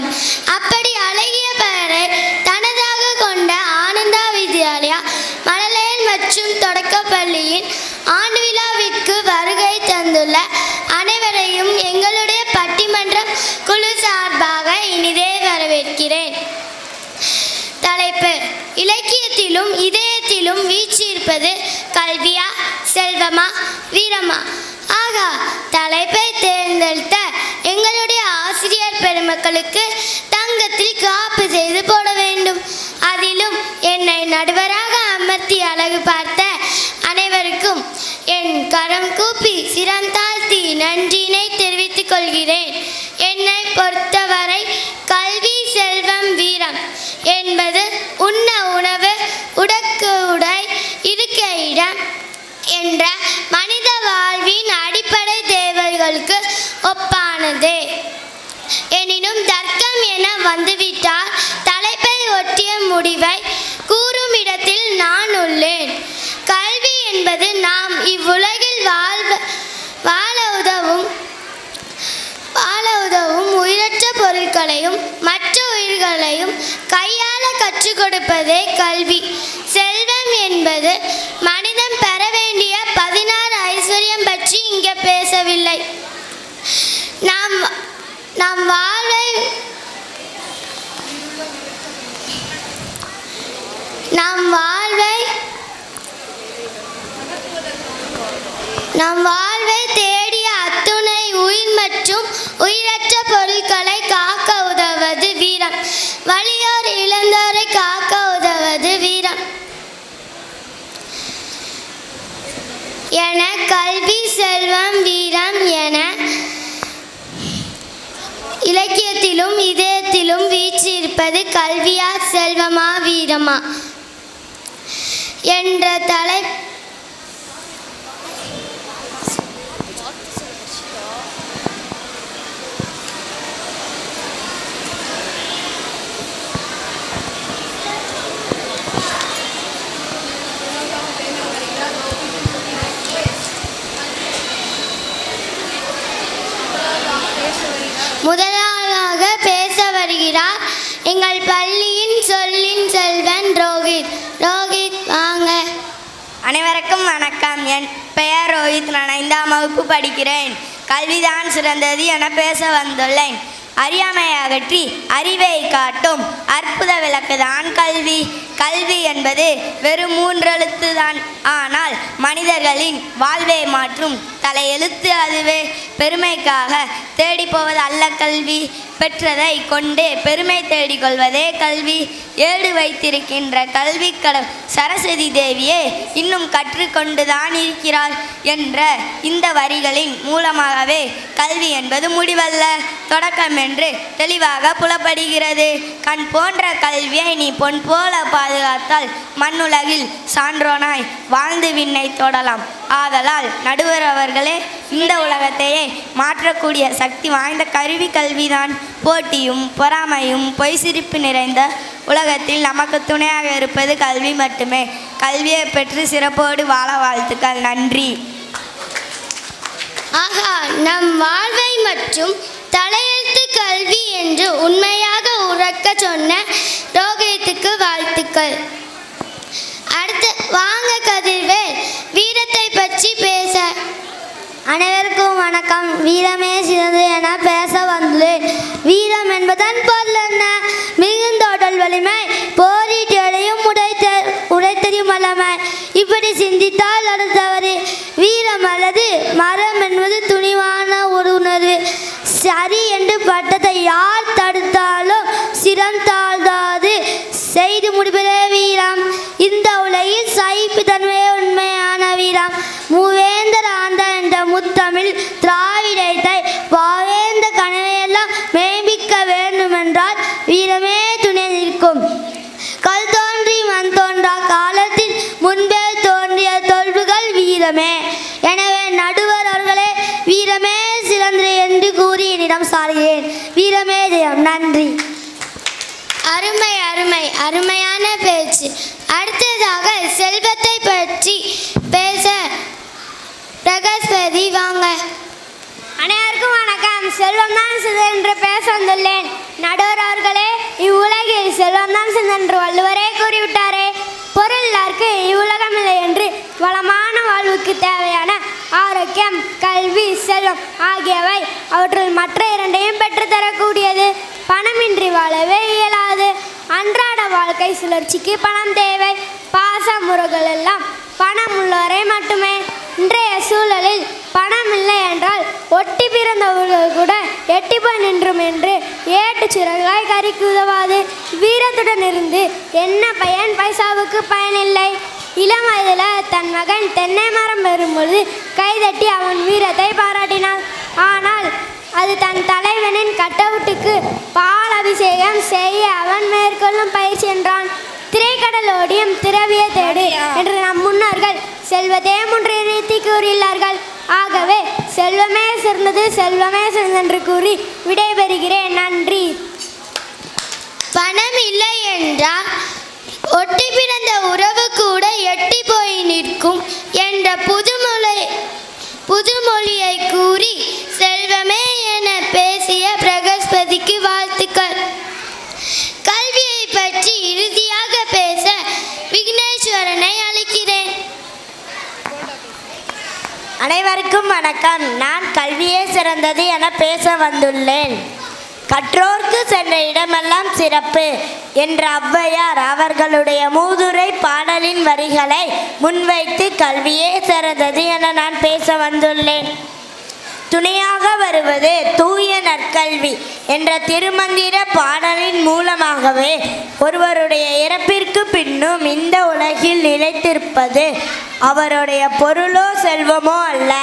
வீரம். அப்படி அழகிய பெயரை தனதாக கொண்ட ஆனந்தா வித்யாலயா மழலையர் மற்றும் தொடக்கப்பள்ளியின் ஆண்டு விழாவிற்கு வருகை தந்துள்ள அனைவரையும் எங்களுடைய பட்டிமன்றம் குழு சார்பாக இனிதே வரவேற்கிறேன். தலைப்பு: இலக்கியத்திலும் இதயத்திலும் வீற்றிருப்பது கல்வியா, செல்வமா, வீரமா? ஆகா, தலைப்பை தேர்ந்தெடுத்த எங்களுடைய ஆசிரியர் பெருமக்களுக்கு தங்கத்தில் காப்பு செய்து போட வேண்டும். அதிலும் என்னை நடுவராக அமர்த்தி அழகு பார்த்த அனைவருக்கும் என் கரம் கூப்பி சிரம் தாழ்த்தி நன்றியினை தெரிவித்துக் கொள்கிறேன். என்னை பொறுத்தவரை கல்வி, செல்வம், வீரம் என்பது உண்ண உணவு, உடுக்க உடை, இருக்க இடம் என்ற மனித வாழ்வின் அடிப்படை தேவைகளுக்கு ஒப்பானதே. எனினும் தர்க்கம் என வந்துவிட்டால் தலைப்பை ஒட்டிய முடிவை கூறும் இடத்தில் நான் உள்ளேன். கல்வி என்பது நாம் இவ்வுலகில் வாழ உதவும் உயிரற்ற பொருட்களையும் மற்ற உயிர்களையும் கையாள கற்றுக் கொடுப்பதே கல்வி. செல்வம் என்பது மனிதன் பெற வேண்டிய 16 ஐஸ்வர்யம் பற்றி இங்கே பேசவில்லை. நம் வாழ்வை தேடிய அத்துணை உயிர் மற்றும் உயிரற்ற பொருட்களை காக்க உதவுவது வீரம். வலியோர் இழந்தோரை காக்க உதவுவது வீரம் என கல்வி, செல்வம், வீரம் என இலக்கியத்திலும் இதயத்திலும் வீற்றிருப்பது கல்வியா, செல்வமா, வீரமா என்ற முதலாளாக பேச வருகிறார் எங்கள் பள்ளியின் சொல்லின் செல்வன் ரோஹித். ரோஹித், வாங்க. அனைவருக்கும் வணக்கம். என் பெயர் ரோஹித். நான் 5ஆம் வகுப்பு படிக்கிறேன். கல்விதான் சிறந்தது என பேச வந்துள்ளேன். அறியாமையை அகற்றி அறிவை காட்டும் அற்புத விளக்குதான் கல்வி. கல்வி என்பது வெறும் 3 எழுத்து தான். ஆனால் மனிதர்களின் வாழ்வை மாற்றும் தலையெழுத்து அதுவே. பெருமைக்காக தேடி போவது அல்ல கல்வி, பெற்றதை கொண்டே பெருமை தேடிக்கொள்வதே கல்வி. ஏடு வைத்திருக்கின்ற கல்வி கடவுள் சரஸ்வதி தேவியே இன்னும் கற்றுக்கொண்டுதான் இருக்கிறார் என்ற இந்த வரிகளின் மூலமாகவே கல்வி என்பது முடிவல்ல, தொடக்கம் என்று தெளிவாக புலப்படுகிறது. கண் போன்ற கல்வியை நீ பொன் போல பாதுகாத்தால் மண்ணுலகில் சான்றோனாய் வாழ்ந்து விண்ணை தொடலாம். ஆதலால் நடுவர் அவர்களே, இந்த உலகத்தையே மாற்றக்கூடிய சக்தி வாய்ந்த கருவி கல்விதான். போட்டியும் பொறாமையும் பொய் சிரிப்பு நிறைந்த உலகத்தில் நமக்கு துணையாக இருப்பது கல்வி மட்டுமே. கல்வியை பெற்று சிறப்போடு வாழ வாழ்த்துக்கள். நன்றி. ஆகா, நம் வாழ்வை மற்றும் தலையெழுத்து கல்வி என்று உண்மையாக உறக்க சொன்ன ரோஹித்துக்கு வாழ்த்துக்கள். அடுத்து வாங்க கதிர்வேல், வீரத்தை பற்றி பேச. அனைவருக்கும் வணக்கம். வீரமே சிறந்தது என பேச வந்துள்ளேன். வீரம் என்பதன் பொருள் என்ன? மிகுந்த உடல் வலிமை, போரிட்டையும் உடைத்தறியும் வல்லமை. இப்படி சிந்தித்தால் அது தவறு. வீரம் அல்லது மரம் என்பது துணிவான ஒரு உணர்வு. சரி என்று பட்டத்தை யார் தடுத்தாலும் சிரம் தாழ்ந்தாது செய்து முடிப்பதே வீரம். இந்த உலகில் சகிப்புத்தன்மையே உண்மையான வீரம். மூவேந்தர் ஆண்ட என்ற முத்தமிழ் திராவிடத்தை பாவேந்த கனவையெல்லாம் மேம்பிக்க வேண்டுமென்றால் வீரமே துணை நிற்கும். கல் தோன்றி மண் தோன்றா காலத்தின் முன்பே தோன்றிய தொல்புகள் வீரமே. எனவே நடுவர் அவர்களே, வீரமே சிறந்தது என்று கூறி என்னிடம் சாடுகிறேன். வீரமே ஜெயம். நன்றி. அருமை அருமை அருமையான பேச்சு. அடுத்ததாக செல்வத்தை பற்றி பேச பிரகஸ்பதி, வாங்க. அனைவருக்கும் வணக்கம். செல்வம் தான் சிறந்தது என்று பேச வந்துள்ளேன். நடுவர் அவர்களே, இவ்வுலகில் செல்வம் தான் சிறந்தது என்று வள்ளுவரே கூறிவிட்டாரே. பொருள் இல்லாருக்கு இவ்வுலகம் இல்லை என்று வளமான வாழ்வுக்கு தேவையான ஆரோக்கியம், கல்வி, செல்வம் ஆகியவை அவற்றுள் மற்ற இரண்டையும் பெற்றுத்தரக்கூடியது. பணமின்றி வாழவே இயலாது. அன்றாட வாழ்க்கை சுழற்சிக்கு பணம் தேவை. பாச முறைகள் எல்லாம் பணம் உள்ளவரை மட்டுமே. இன்றைய சூழலில் பணம் இல்லை என்றால் ஒட்டி பிறந்தவர்கள் கூட எட்டி போய் நின்றும் என்று ஏட்டு சிறகாய் கறிக்கு உதவாது. வீரத்துடன் இருந்து என்ன பயன்? பைசாவுக்கு பயனில்லை. இளம் வயதில் தன் மகன் தென்னை மரம் பெறும்பொழுது கைதட்டி அவன் வீரத்தை பாராட்டினான். ஆனால் அது தன் தலைவனின் கட்டவுட்டுக்கு பால் அபிஷேகம் செய்ய அவன் மேற்கொள்ளும் பயிற்சி என்றான். திரைக்கடல் ஓடியும் திரவிய தேடு என்று நம் முன்னோர்கள் செல்வதே முன்று நிறுத்தி கூறியுள்ளார்கள். ஆகவே செல்வமே சிறந்தது, செல்வமே சிறந்தது என்று கூறி விடைபெறுகிறேன். நன்றி. பணம் இல்லை என்றால் ஒட்டி பிறந்த உறவு கூட எட்டி போய் நிற்கும் என்ற புதுமொழியை கூறி செல்வமே என பேசிய பிரகஸ்பதிக்கு வாழ்த்துக்கள். கல்வியை பற்றி இறுதியாக பேச விக்னேஸ்வரனை அழைக்கிறேன். அனைவருக்கும் வணக்கம். நான் கல்வியே சிறந்தது என பேச வந்துள்ளேன். கற்றோர்க்கு சென்ற இடமெல்லாம் சிறப்பு என்ற ஔவையார் அவர்களுடைய மூதுரை பாடலின் வரிகளை முன்வைத்து கல்வியே சிறந்தது என நான் பேச வந்துள்ளேன். துணையாக வருவது தூய நற்கல்வி என்ற திருமந்திர பாடலின் மூலமாகவே ஒருவருடைய இறப்பிற்கு பின்னும் இந்த உலகில் நிலைத்திருப்பது அவருடைய பொருளோ செல்வமோ அல்ல,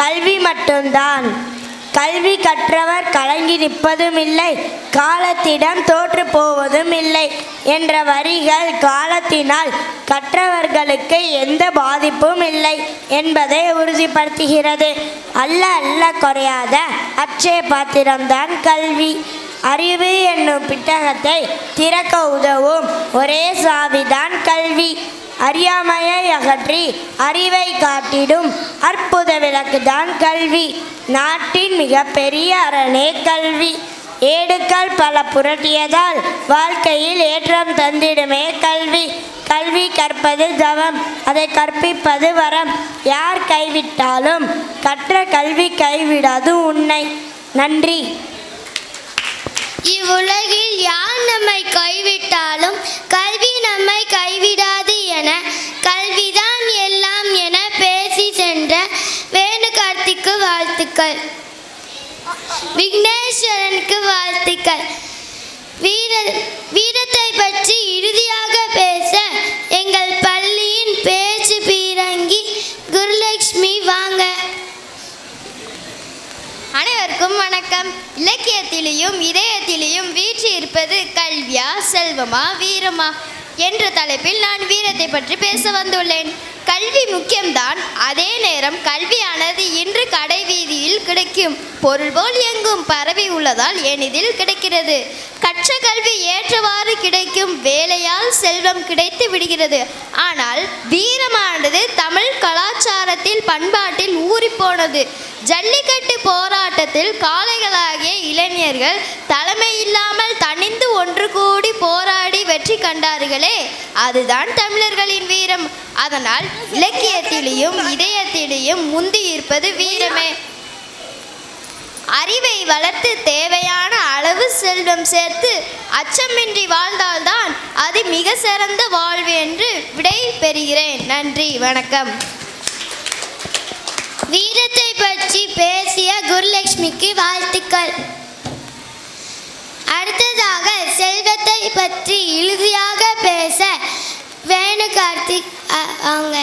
கல்வி மட்டும்தான். கல்வி கற்றவர் கலங்கி நிற்பதும் இல்லை, காலத்திடம் தோற்று போவதும் இல்லை என்ற வரிகள் காலத்தினால் கற்றவர்களுக்கு எந்த பாதிப்பும் இல்லை என்பதை உறுதிப்படுத்துகிறது. அல்ல குறையாத அட்சய பாத்திரம்தான் கல்வி. அறிவு என்னும் பிட்டகத்தை திறக்க உதவும் ஒரே சாவிதான் கல்வி. அறியாமையை அகற்றி அறிவை காட்டிடும் அற்புத விளக்குதான் கல்வி. நாட்டின் மிகப்பெரிய அரணே கல்வி. ஏடுகள் பல புரட்டியதால் வாழ்க்கையில் ஏற்றம் தந்திடுமே கல்வி. கல்வி கற்பது தவம், அதை கற்பிப்பது வரம். யார் கைவிட்டாலும் கற்ற கல்வி கைவிடாது உன்னை. நன்றி. இவ்வுலகில் யார் நம்மை கைவிட்டாலும் கல்வி நம்மை கைவிடாது என கல்விதான் எல்லாம் என பேசி சென்ற வேணுகார்த்திக்கு வாழ்த்துக்கள். விக்னேஸ்வரனுக்கு வாழ்த்துக்கள். வீரத்தை பற்றி இறுதியாக பேச எங்கள் பள்ளியின் பேச்சு பீரங்கி குருலட்சுமி வாங்க. அனைவருக்கும் வணக்கம். இலக்கியத்திலேயும் இதயத்திலேயும் வீற்றி இருப்பது கல்வியா செல்வமா வீரமா என்ற தலைப்பில் நான் வீரத்தை பற்றி பேச வந்துள்ளேன். கல்வி முக்கியம்தான். அதே நேரம் கல்வியானது இன்று கடை வீதியில் கிடைக்கும் பொருள் போல் எங்கும் பரவி உள்ளதால் எளிதில் கிடைக்கிறது. கற்ற கல்வி ஏற்றவாறு கிடைக்கும் வேலையால் செல்வம் கிடைத்து விடுகிறது. ஆனால் வீரமானது தமிழ் கலாச்சாரத்தில் பண்பாட்டில் ஊறிப்போனது. ஜல்லிக்கட்டு போராட்டத்தில் காளைகளாகிய இளைஞர்கள் தலைமை இல்லாமல் தனிந்து ஒன்று கூடி போராடி வெற்றி கண்டார்களே, அதுதான் தமிழர்களின் வீரம். அதனால் இலக்கியத்திலேயும் இதயத்திலேயும் முந்தி இருப்பது வீரமே. அறிவை வளர்த்து தேவையான அளவு செல்வம் சேர்த்து அச்சமின்றி வாழ்ந்தால்தான் அது மிக சிறந்த வாழ்வு என்று விடை பெறுகிறேன். நன்றி, வணக்கம். வீரத்தை பற்றி பேசிய குருலட்சுமிக்கு வாழ்த்துக்கள். அடுத்ததாக செல்வத்தை பற்றி இறுதியாக பேச வேணுகார்த்திக் அவங்க.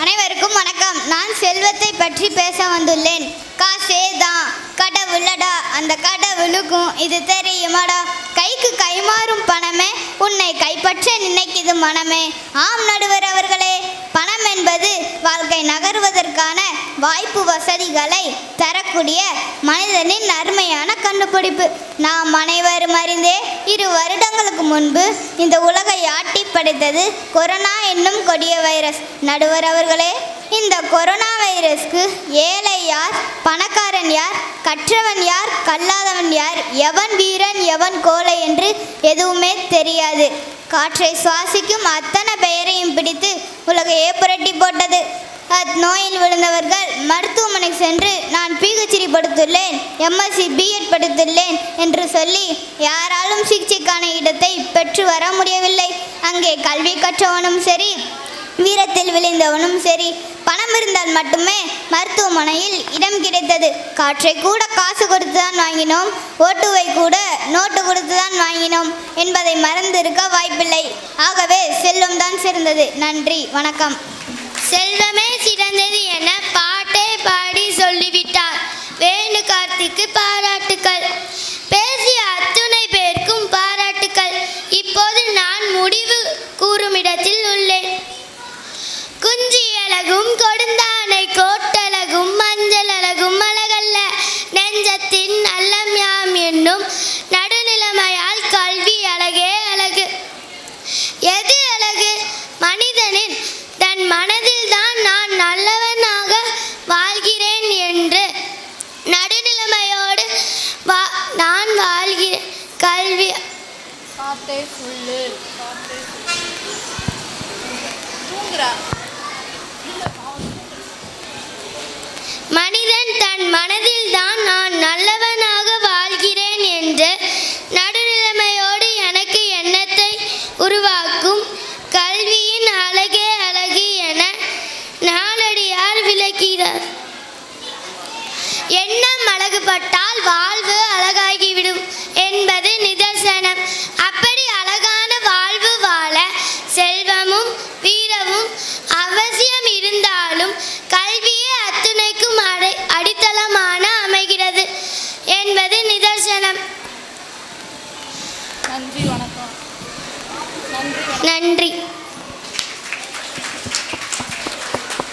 அனைவருக்கும் வணக்கம். நான் செல்வத்தை பற்றி பேச வந்துள்ளேன். காசே தான் கடவுளடா, அந்த கடவுளுக்கும் இது தெரியுமாடா. கைக்கு கைமாறும் பணமே உன்னை கைப்பற்ற நினைக்குது மனமே. ஆம் நடுவர் அவர்களே, பணம் என்பது வாழ்க்கை நகர்வதற்கான வாய்ப்பு வசதிகளை தரக்கூடிய மனிதனின் அருமையான கண்டுபிடிப்பு. நாம் அனைவரும் அறிந்தே 2 வருடங்களுக்கு முன்பு இந்த உலகை ஆட்டி படைத்தது கொரோனா என்னும் கொடிய வைரஸ். நடுவர் அவர்களே, இந்த கொரோனா வைரஸ்க்கு ஏழை யார் பணக்காரன் யார் எவன் வீரன் எவன் கோழை என்று எதுவுமே தெரியாது. காற்றை சுவாசிக்கும் அத்தனை பெயரையும் பிடித்து உலகையே புரட்டி போட்டது. நோயில் விழுந்தவர்கள் மருத்துவமனைக்கு சென்று நான் பிஹெச்டி படித்துள்ளேன், எம்எஸ்சி பிஎட் படித்துள்ளேன் என்று சொல்லி யாராலும் சிகிச்சைக்கான இடத்தை பெற்று வர முடியவில்லை. அங்கே கல்வி கற்றவனும் சரி, வீரத்தில் விளைந்தவனும் சரி, பணம் இருந்தால் மட்டுமே மருத்துவமனையில் இடம் கிடைத்தது. காற்றை கூட காசு கொடுத்து தான் வாங்கினோம், ஓட்டுவை கூட நோட்டு கொடுத்து தான் வாங்கினோம் என்பதை மறந்திருக்க வாய்ப்பில்லை. ஆகவே செல்வம் தான் சிறந்தது. நன்றி, வணக்கம். செல்வமே சிறந்தது என பாட்டை பாடி சொல்லிவிட்டார். வேணு கார்த்திக்கு பாராட்டுக்கள். பேசிய அத்துணை பேருக்கும் பாராட்டுக்கள். இப்போது நான் முடிவு கூறும் இடத்தில் உள்ளேன். குஞ்சி அழகும் கொடுந்தானை கோட்டழகும் மஞ்சள் அழகும் அழகல்ல, நெஞ்சத்தின் நல்லம் யாம் என்னும் நடுநிலைமையால் கல்வி அழகே அழகு. எது அழகு? மனிதனின் தன் மனதில் தான் நான் நல்லவனாக வாழ்கிறேன் என்று நடுநிலைமையோடு நான் வாழ்கிறேன். கல்வி மனிதன் தன் மனதில் தான் நான் நல்லவனாக வாழ்கிறேன் என்று நடுநிலைமையோடு எனக்கு எண்ணத்தை உருவாக்கும். கல்வியின் அழகே அழகு என நாலடியார் விளக்கிறார். எண்ணம் அழகுபட்டால் வாழ்வு அழகாகிவிடும் என்பது நிதர்சனம். அப்படி அழகான வாழ்வு வாழ செல்வமும் வீரமும் அவசியம் இருந்தாலும் கல்வியே அத்துணைக்கும் அடித்தளமான அமைகிறது என்பது நிதர்சனம். நன்றி, வணக்கம். நன்றி.